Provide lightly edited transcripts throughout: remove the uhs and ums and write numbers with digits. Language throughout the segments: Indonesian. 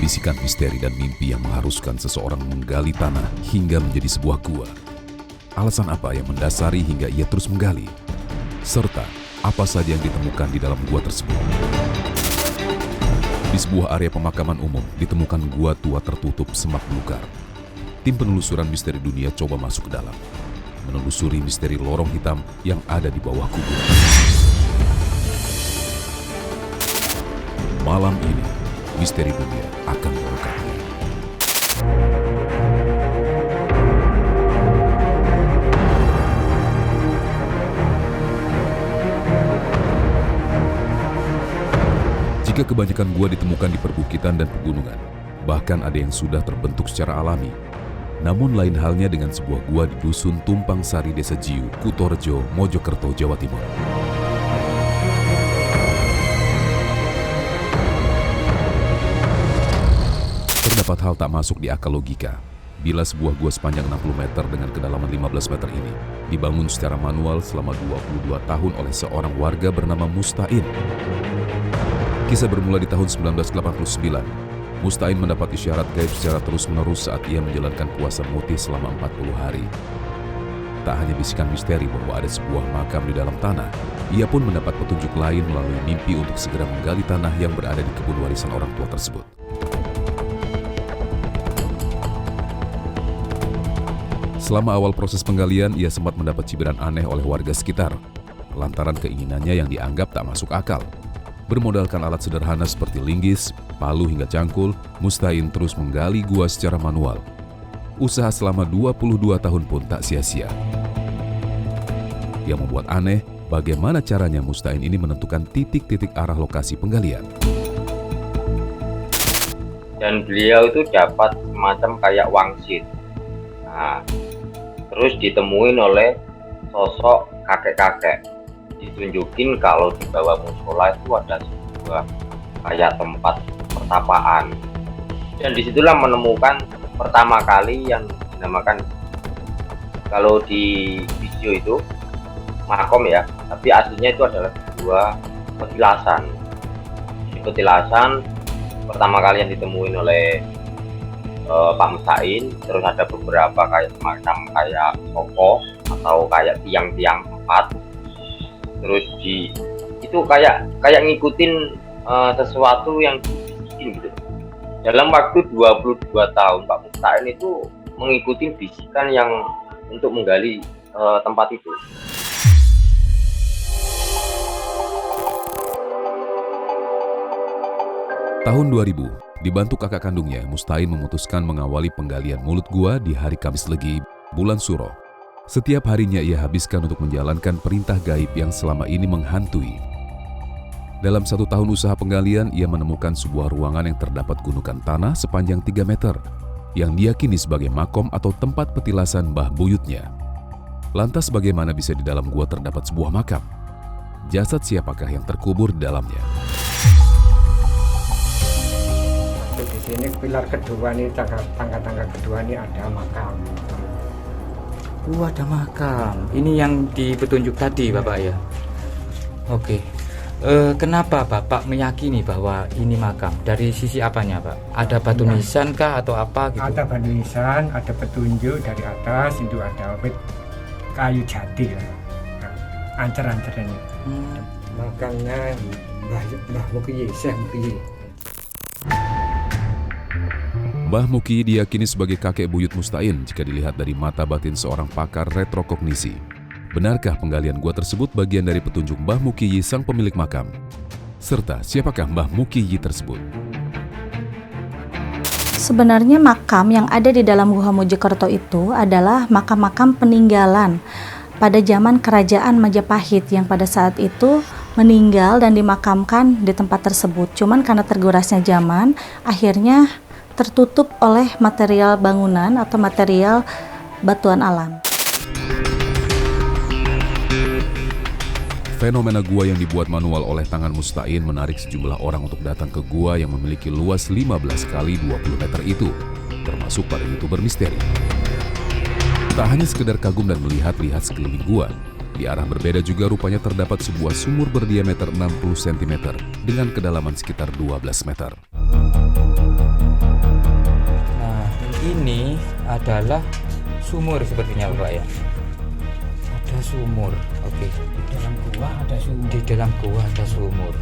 bisikan misteri dan mimpi yang mengharuskan seseorang menggali tanah hingga menjadi sebuah gua. Alasan apa yang mendasari hingga ia terus menggali? Serta apa saja yang ditemukan di dalam gua tersebut? Di sebuah area pemakaman umum ditemukan gua tua tertutup semak belukar. Tim penelusuran misteri dunia coba masuk ke dalam, menelusuri misteri lorong hitam yang ada di bawah kubur. Malam ini, misteri dunia akan mengungkapnya. Jika kebanyakan gua ditemukan di perbukitan dan pegunungan, bahkan ada yang sudah terbentuk secara alami. Namun lain halnya dengan sebuah gua di Dusun Tumpang Sari, Desa Jiu, Kutorejo, Mojokerto, Jawa Timur. Terdapat hal tak masuk di akal logika bila sebuah gua sepanjang 60 meter dengan kedalaman 15 meter ini dibangun secara manual selama 22 tahun oleh seorang warga bernama Mustain. Kisah bermula di tahun 1989. Mustain mendapat isyarat gaib secara terus-menerus saat ia menjalankan puasa mutih selama 40 hari. Tak hanya bisikan misteri bahwa ada sebuah makam di dalam tanah, ia pun mendapat petunjuk lain melalui mimpi untuk segera menggali tanah yang berada di kebun warisan orang tua tersebut. Selama awal proses penggalian, ia sempat mendapat cibiran aneh oleh warga sekitar, lantaran keinginannya yang dianggap tak masuk akal. Bermodalkan alat sederhana seperti linggis, palu hingga cangkul, Mustain terus menggali gua secara manual. Usaha selama 22 tahun pun tak sia-sia. Yang membuat aneh, bagaimana caranya Mustain ini menentukan titik-titik arah lokasi penggalian. Dan beliau itu dapat semacam kayak wangsit. Nah, terus ditemuin oleh sosok kakek-kakek. Ditunjukin kalau di bawah musola itu ada sebuah kayak tempat pertapaan. Dan disitulah menemukan pertama kali yang dinamakan, kalau di video itu makom ya, tapi aslinya itu adalah sebuah petilasan. Di petilasan pertama kali yang ditemuin oleh Pak Mustain, terus ada beberapa kayak semacam kayak toko atau kayak tiang-tiang empat, terus itu kayak ngikutin sesuatu yang dibisikin gitu. Dalam waktu 22 tahun Pak Mustain itu mengikuti bisikan yang untuk menggali tempat itu. Tahun 2000, dibantu kakak kandungnya, Mustain memutuskan mengawali penggalian mulut gua di hari Kamis Legi, bulan Suro. Setiap harinya ia habiskan untuk menjalankan perintah gaib yang selama ini menghantui. Dalam 1 tahun usaha penggalian, ia menemukan sebuah ruangan yang terdapat gundukan tanah sepanjang 3 meter, yang diyakini sebagai makom atau tempat petilasan mbah buyutnya. Lantas bagaimana bisa di dalam gua terdapat sebuah makam? Jasad siapakah yang terkubur di dalamnya? Di sini pilar kedua nih, tangga kedua nih ada makam. Ada makam. Ini yang di petunjuk tadi, Bapak ya. Oke. Kenapa Bapak meyakini bahwa ini makam? Dari sisi apanya, Pak? Ada batu nisan kah atau apa gitu? Ada batu nisan, ada petunjuk dari atas, itu ada kayu jati lah. Ancer-ancernya. Makamnya Mbah Mukiyi, Syekh Mukiyi. Mbah Mukiyi diyakini sebagai kakek buyut Mustain jika dilihat dari mata batin seorang pakar retrokognisi. Benarkah penggalian gua tersebut bagian dari petunjuk Mbah Mukiyi sang pemilik makam? Serta siapakah Mbah Mukiyi tersebut? Sebenarnya makam yang ada di dalam Gua Mojokerto itu adalah makam-makam peninggalan pada zaman Kerajaan Majapahit yang pada saat itu meninggal dan dimakamkan di tempat tersebut. Cuman karena tergurasnya zaman, akhirnya tertutup oleh material bangunan atau material batuan alam. Fenomena gua yang dibuat manual oleh tangan Mustain menarik sejumlah orang untuk datang ke gua yang memiliki luas 15 kali 20 meter itu, termasuk para YouTuber misteri. Tak hanya sekedar kagum dan melihat-lihat sekeliling gua, di arah berbeda juga rupanya terdapat sebuah sumur berdiameter 60 cm dengan kedalaman sekitar 12 meter. ini adalah sumur sepertinya Bapak ya. Ada sumur. Oke. Di dalam gua ada sumur. Di dalam gua ada sumur.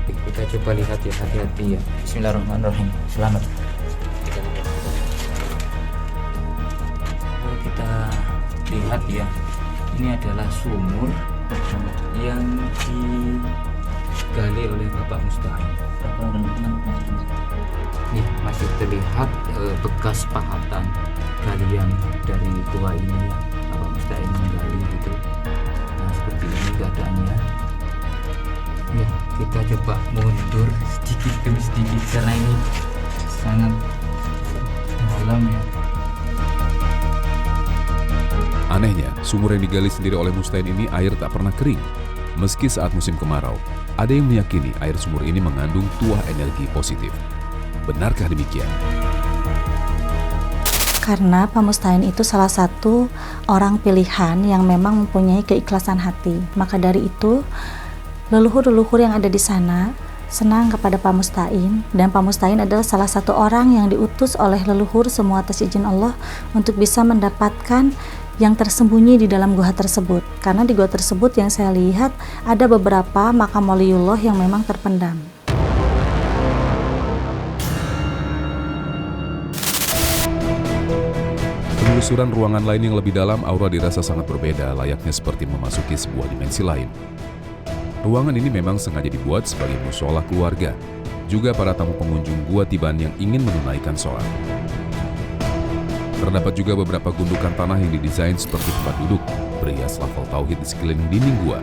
Oke, kita coba lihat ya, hati-hati ya. Bismillahirrahmanirrahim. Selamat. Kita lihat ya. Ini adalah sumur yang digali oleh Bapak Musta'in. Nih, masih terlihat bekas pahatan galian dari gua ini ya. Bapak Musta'in menggali gitu. Nah, seperti ini keadaannya. Ya, kita coba mundur sedikit demi sedikit karena ini sangat dalam ya. Anehnya, sumur yang digali sendiri oleh Musta'in ini air tak pernah kering. Meski saat musim kemarau, ada yang meyakini air sumur ini mengandung tuah energi positif. Benarkah demikian? Karena Pak Musta'in itu salah satu orang pilihan yang memang mempunyai keikhlasan hati. Maka dari itu, leluhur-leluhur yang ada di sana senang kepada Pak Musta'in, dan Pak Musta'in adalah salah satu orang yang diutus oleh leluhur semua atas izin Allah untuk bisa mendapatkan yang tersembunyi di dalam gua tersebut. Karena di gua tersebut yang saya lihat ada beberapa makam waliullah yang memang terpendam. Penelusuran ruangan lain yang lebih dalam, aura dirasa sangat berbeda, layaknya seperti memasuki sebuah dimensi lain. Ruangan ini memang sengaja dibuat sebagai mushola keluarga, juga para tamu pengunjung Gua Tiban yang ingin menunaikan sholat. Terdapat juga beberapa gundukan tanah yang didesain seperti tempat duduk, berhias lafal tauhid di sekeliling dinding gua.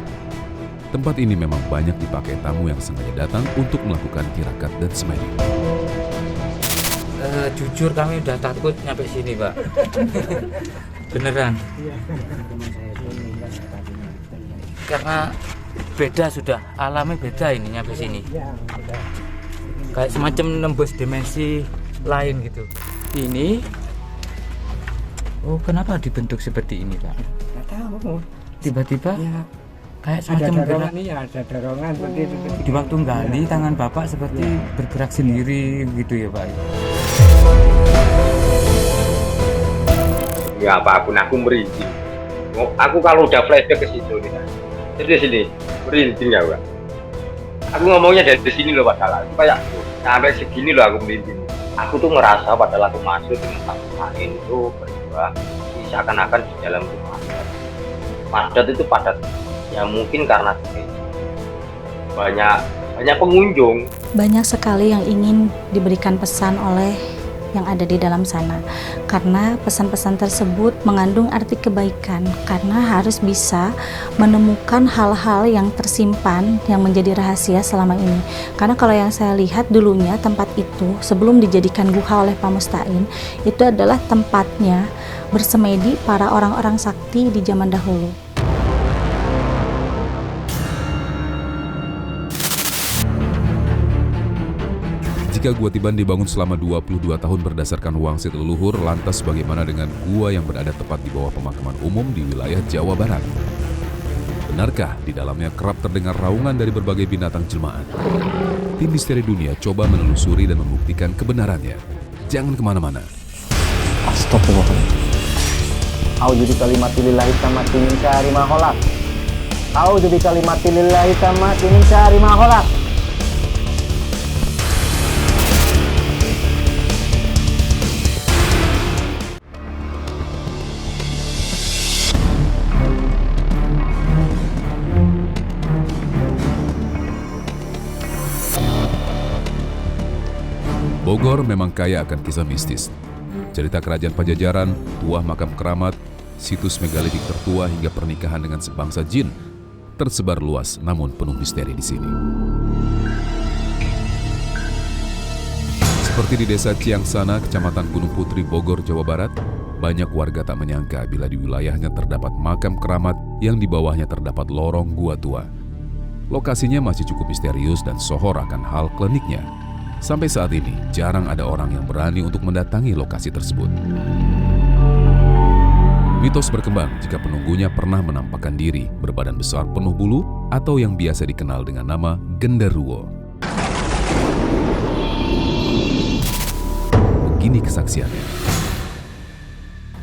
Tempat ini memang banyak dipakai tamu yang sengaja datang untuk melakukan tirakat dan semedi. Jujur kami udah takut nyampe sini Pak. Beneran. Karena beda sudah, alamnya beda ini nyampe sini. Kayak semacam nembus dimensi lain gitu. Ini, oh kenapa dibentuk seperti ini Pak? Nggak tahu. Tiba-tiba Ya, kayak ada semacam gerak. dorongan nih, ada dorongan seperti itu. Di waktu gali tangan Bapak seperti bergerak sendiri gitu ya Pak. Ya apa aku merinding. Aku kalau udah flashback ke situ nih, dari sini merinding ya Pak. Aku ngomongnya dari sini loh padahal. Kayak sampai segini loh aku merinding. Aku tuh ngerasa padahal aku masuk di tempat lain itu berdua, seakan-akan di dalam rumah. Padat itu padat. Ya mungkin karena banyak pengunjung. Banyak sekali yang ingin diberikan pesan oleh yang ada di dalam sana, karena pesan-pesan tersebut mengandung arti kebaikan, karena harus bisa menemukan hal-hal yang tersimpan yang menjadi rahasia selama ini. Karena kalau yang saya lihat dulunya, tempat itu sebelum dijadikan guha oleh Pak Musta'in, itu adalah tempatnya bersemedi para orang-orang sakti di zaman dahulu. Jika Gua Tiban dibangun selama 22 tahun berdasarkan wangsit leluhur, lantas bagaimana dengan gua yang berada tepat di bawah pemakaman umum di wilayah Jawa Barat? Benarkah di dalamnya kerap terdengar raungan dari berbagai binatang jelmaan? Tim Misteri Dunia coba menelusuri dan membuktikan kebenarannya. Jangan kemana-mana. Astagfirullahaladzim. A'udzu bikalimatillahi tammati min syarri ma khalaq. A'udzu bikalimatillahi tammati min syarri ma khalaq. Bogor memang kaya akan kisah mistis. Cerita kerajaan Pajajaran, tuah makam keramat, situs megalitik tertua hingga pernikahan dengan sebangsa jin tersebar luas namun penuh misteri di sini. Seperti di desa Ciangsana, Kecamatan Gunung Putri, Bogor, Jawa Barat, banyak warga tak menyangka bila di wilayahnya terdapat makam keramat yang di bawahnya terdapat lorong gua tua. Lokasinya masih cukup misterius dan sohor akan hal kliniknya. Sampai saat ini, jarang ada orang yang berani untuk mendatangi lokasi tersebut. Mitos berkembang jika penunggunya pernah menampakkan diri berbadan besar penuh bulu atau yang biasa dikenal dengan nama genderuwo. Begini kesaksiannya.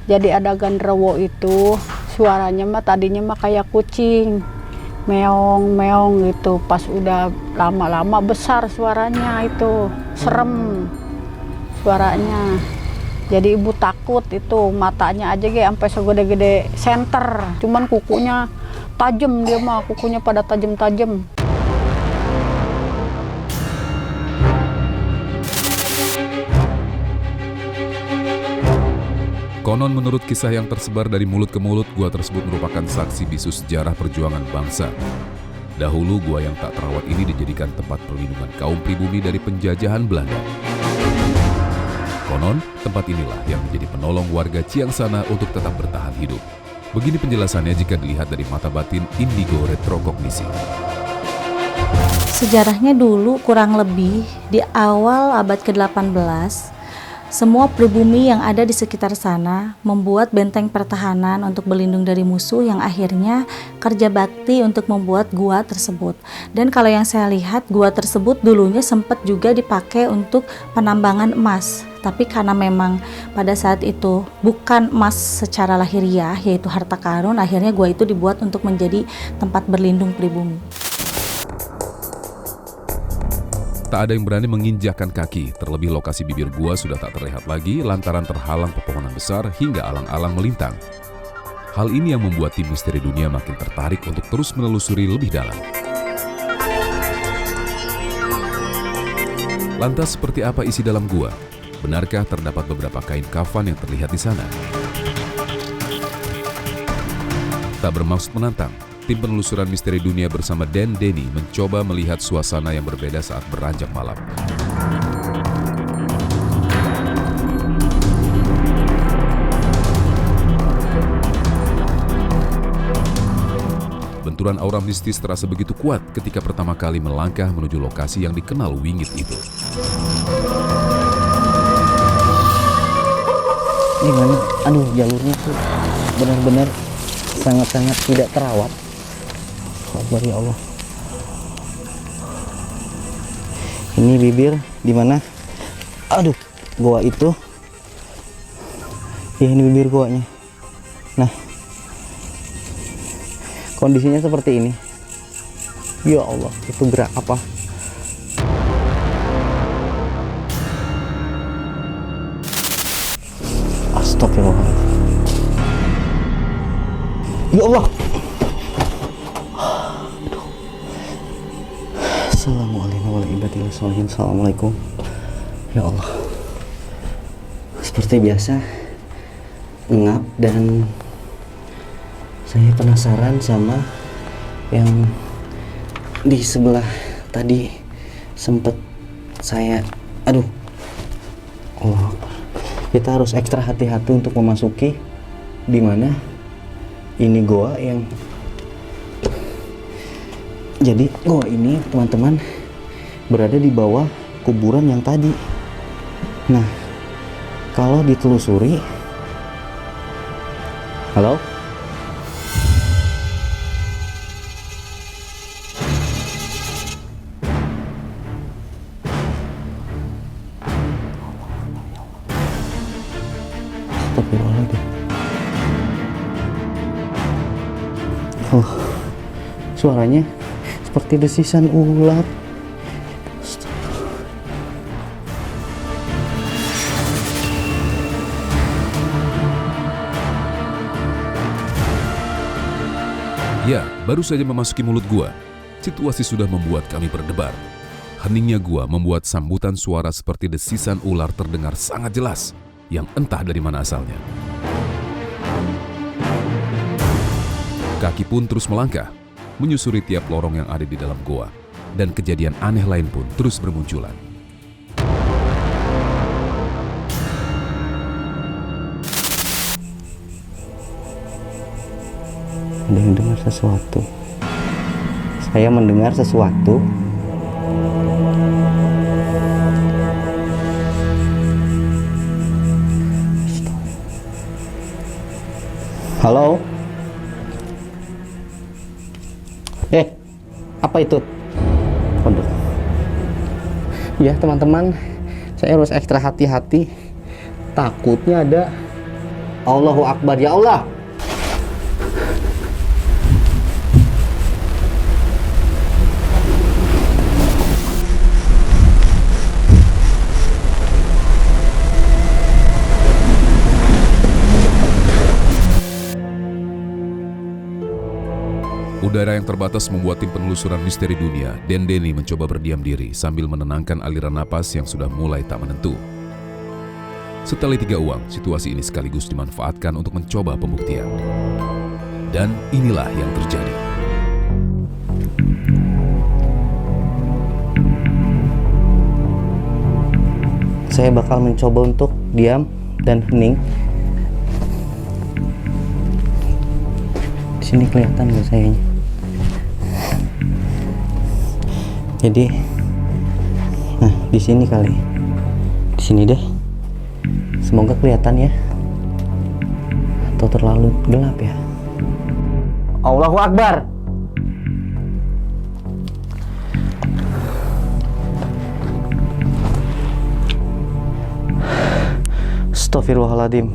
Jadi ada genderuwo itu suaranya mah tadinya mah kayak kucing, meong meong gitu. Pas udah lama-lama besar suaranya itu, serem suaranya. Jadi ibu takut itu, matanya aja sampai segede-gede senter. Cuman kukunya tajam, dia mah kukunya pada tajam-tajam. Konon menurut kisah yang tersebar dari mulut ke mulut, gua tersebut merupakan saksi bisu sejarah perjuangan bangsa. Dahulu gua yang tak terawat ini dijadikan tempat perlindungan kaum pribumi dari penjajahan Belanda. Konon, tempat inilah yang menjadi penolong warga Ciangsana untuk tetap bertahan hidup. Begini penjelasannya jika dilihat dari mata batin indigo retrokognisi. Sejarahnya dulu kurang lebih di awal abad ke-18, semua pribumi yang ada di sekitar sana membuat benteng pertahanan untuk berlindung dari musuh yang akhirnya kerja bakti untuk membuat gua tersebut. Dan kalau yang saya lihat, gua tersebut dulunya sempat juga dipakai untuk penambangan emas. Tapi karena memang pada saat itu bukan emas secara lahiriah, yaitu harta karun, akhirnya gua itu dibuat untuk menjadi tempat berlindung pribumi. Tak ada yang berani menginjakkan kaki, terlebih lokasi bibir gua sudah tak terlihat lagi lantaran terhalang pepohonan besar hingga alang-alang melintang. Hal ini yang membuat tim Misteri Dunia makin tertarik untuk terus menelusuri lebih dalam. Lantas seperti apa isi dalam gua? Benarkah terdapat beberapa kain kafan yang terlihat di sana? Tak bermaksud menantang, tim penelusuran Misteri Dunia bersama Dan Denny mencoba melihat suasana yang berbeda saat beranjak malam. Benturan aura mistis terasa begitu kuat ketika pertama kali melangkah menuju lokasi yang dikenal wingit itu. Gimana? Aduh, jalurnya tuh benar-benar sangat-sangat tidak terawat. Sabar ya Allah. Ini bibir di mana? Aduh, goa itu. Ya, ini bibir goanya. Nah, kondisinya seperti ini. Ya Allah, itu gerak apa? Astagfirullah. Ya Allah. Assalamualaikum. Ya Allah. Seperti biasa, ngap, dan saya penasaran sama yang di sebelah tadi sempet saya, aduh, Allah. Kita harus ekstra hati-hati untuk memasuki di mana ini goa yang, jadi goa ini teman-teman berada di bawah kuburan yang tadi. Nah, kalau ditelusuri, halo? Astagfirullahaladzim. Oh, suaranya seperti desisan ular. Ya, baru saja memasuki mulut gua, situasi sudah membuat kami berdebar. Heningnya gua membuat sambutan suara seperti desisan ular terdengar sangat jelas, yang entah dari mana asalnya. Kaki pun terus melangkah, menyusuri tiap lorong yang ada di dalam goa, dan kejadian aneh lain pun terus bermunculan. Ada yang dengar sesuatu. Saya mendengar sesuatu. Halo? Apa itu? Ya teman-teman, saya harus ekstra hati-hati Takutnya ada Allahu Akbar, ya Allah. Udara yang terbatas membuat tim penelusuran misteri dunia, Dendeni mencoba berdiam diri sambil menenangkan aliran napas yang sudah mulai tak menentu. Setelah 3 uang, situasi ini sekaligus dimanfaatkan untuk mencoba pembuktian. Dan inilah yang terjadi. Saya bakal mencoba untuk diam dan hening. Di sini kelihatan nggak sayanya? Jadi, nah di sini kali, di sini deh. Semoga kelihatan ya. Atau terlalu gelap ya. Allahu Akbar. Astaghfirullahaladzim.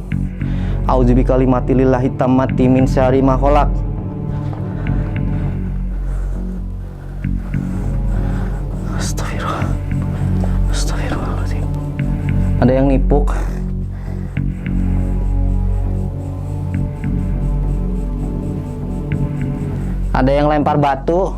A'udzu bikalimatillahi tammati min syarri ma khalaq. Astagfirullahaladzim. Ada yang nipuk. Ada yang lempar batu.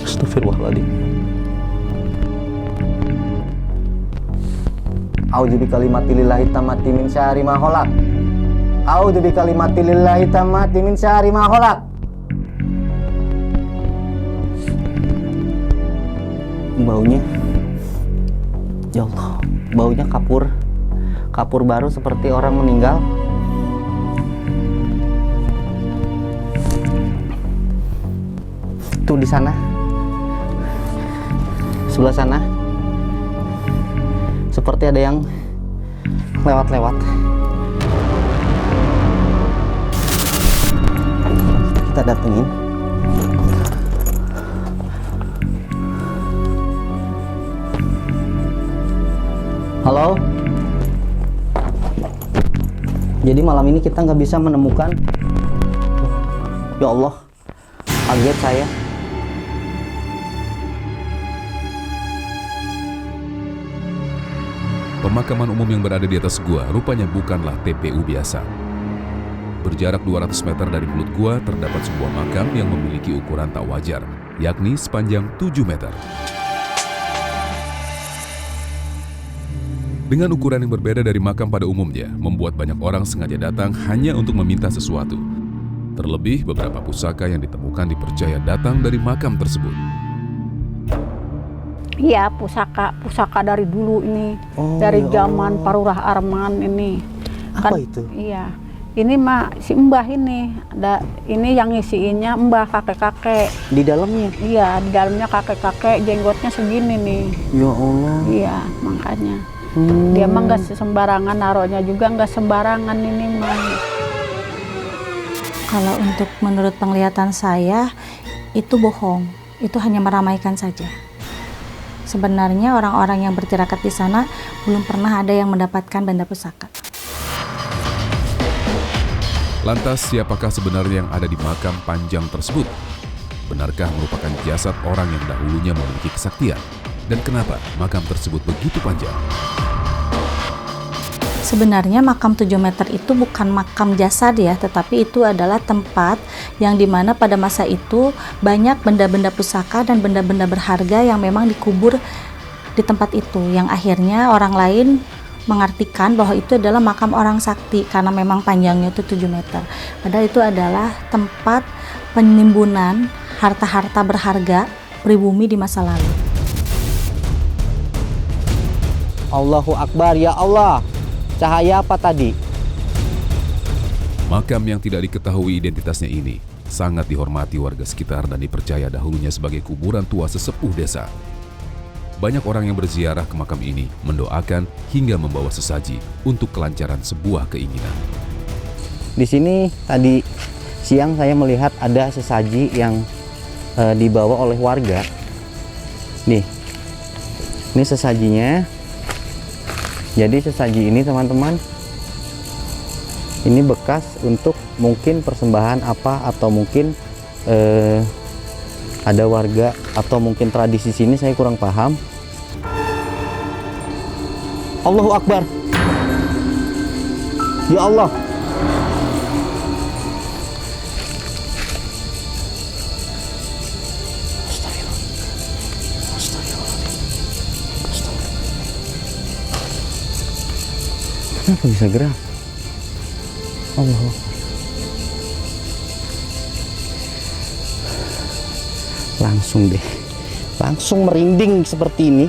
Astagfirullahaladzim. A'udzu bikalimatillahi tammati min syarri ma khalaq. A'udzu bikalimatillahi tammati min syarri ma khalaq. Baunya, ya Allah, baunya kapur baru seperti orang meninggal. Tuh di sana, sebelah sana, seperti ada yang lewat-lewat. Kita datengin. Halo. Jadi malam ini kita nggak bisa menemukan. Ya Allah, kaget saya. Pemakaman umum yang berada di atas gua rupanya bukanlah TPU biasa. Berjarak 200 meter dari mulut gua terdapat sebuah makam yang memiliki ukuran tak wajar, yakni sepanjang 7 meter. Dengan ukuran yang berbeda dari makam pada umumnya, membuat banyak orang sengaja datang hanya untuk meminta sesuatu. Terlebih, beberapa pusaka yang ditemukan dipercaya datang dari makam tersebut. Iya, pusaka dari dulu ini, dari zaman Parurah Arman ini. Apa itu? Iya, ini mah si Mbah ini, ini yang ngisiinnya Mbah kakek-kakek. Di dalamnya? Iya, di dalamnya kakek-kakek, jenggotnya segini nih. Ya Allah. Iya, makanya. Dia mah nggak sembarangan, naruhnya juga nggak sembarangan ini mah. Kalau untuk menurut penglihatan saya, itu bohong. Itu hanya meramaikan saja. Sebenarnya orang-orang yang bertirakat di sana belum pernah ada yang mendapatkan benda pusaka. Lantas, siapakah sebenarnya yang ada di makam panjang tersebut? Benarkah merupakan jasad orang yang dahulunya memiliki kesaktian? Dan kenapa makam tersebut begitu panjang? Sebenarnya makam 7 meter itu bukan makam jasad ya, tetapi itu adalah tempat yang dimana pada masa itu banyak benda-benda pusaka dan benda-benda berharga yang memang dikubur di tempat itu, yang akhirnya orang lain mengartikan bahwa itu adalah makam orang sakti karena memang panjangnya itu 7 meter. Padahal itu adalah tempat penimbunan harta-harta berharga pribumi di masa lalu. Allahu Akbar, ya Allah. Cahaya apa tadi? Makam yang tidak diketahui identitasnya ini sangat dihormati warga sekitar dan dipercaya dahulunya sebagai kuburan tua sesepuh desa. Banyak orang yang berziarah ke makam ini mendoakan hingga membawa sesaji untuk kelancaran sebuah keinginan. Di sini tadi siang saya melihat ada sesaji yang dibawa oleh warga. Nih, ini sesajinya. Jadi sesaji ini teman-teman, ini bekas untuk mungkin persembahan apa, atau mungkin ada warga atau mungkin tradisi sini, saya kurang paham. Allahu Akbar. Ya Allah. Kenapa bisa gerak? Allah. Langsung deh, langsung merinding seperti ini.